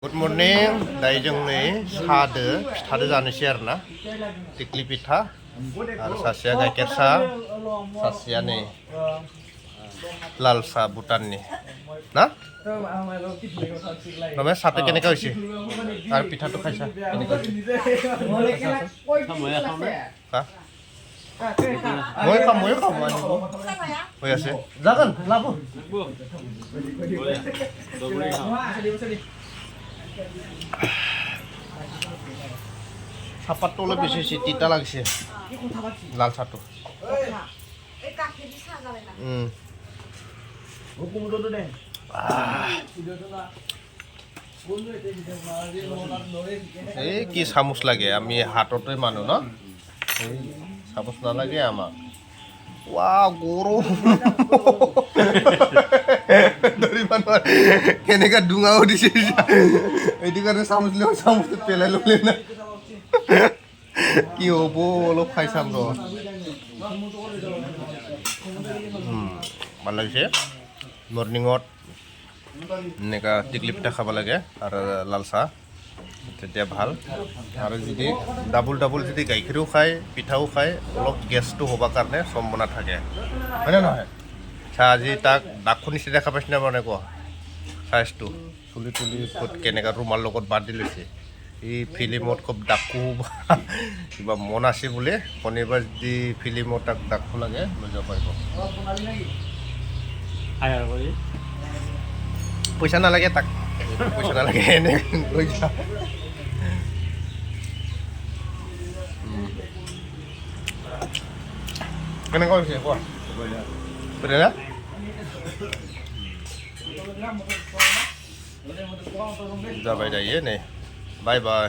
Good morning, dayi जों नै सादो फिथादो जानोसै आरोना टिक्लि पिठा आरो सासेया गाइखेर साहा सासेया नै लाल साहा भुटाननि ना नमे साहটো কেনেকা হৈছে আৰু পিঠাটো খাইছা কেনেকা মই খাম হৈ আছে যাগন লাভ চাহপাতটো অলপ বেছি হৈছে তিতা লাগিছে লাল চাহটো এই কি চামুচ লাগে আমি হাততে মানুহ ন এই চামুচ নালাগে আমাক ৱাও গৰম ধৰিব নোৱাৰে কেনেকা ডুঙাও দিছে এইটো কাৰণে চামুচ লৈ চামুচটো পেলাই ল'লে না কি হ'ব অলপ খাই চাম ৰ ভাল লাগিছে মৰ্ণিঙত এনেকুৱা টিকলি পিঠা খাব লাগে আৰু লাল চাহ তেতিয়া ভাল আৰু যদি ডাবল যদি গাখীৰো খায় পিঠাও খায় অলপ গেছটো হ'বৰ কাৰণে সম্ভাৱনা থাকে হয়নে নহয় চাহ আজি তাক দাগখন নিচি দেখা পাইছে মানে কোৱা চাইজটো চুলি তুলি ক'ত কেনেকুৱা ৰুমাল লগত বান্ধি লৈছে এই ফিল্মত খুব ডাকো কিবা মন আছে বোলে শনিবাৰ যদি ফিল্মত তাক ডাকো লাগে লৈ যাব পাৰিব পইচা নালাগে তাক পইচা নালাগে এনে লৈ যা কেনেকুৱা হৈছে কোৱা না যাবাই যাইয়ে নে বাই বাই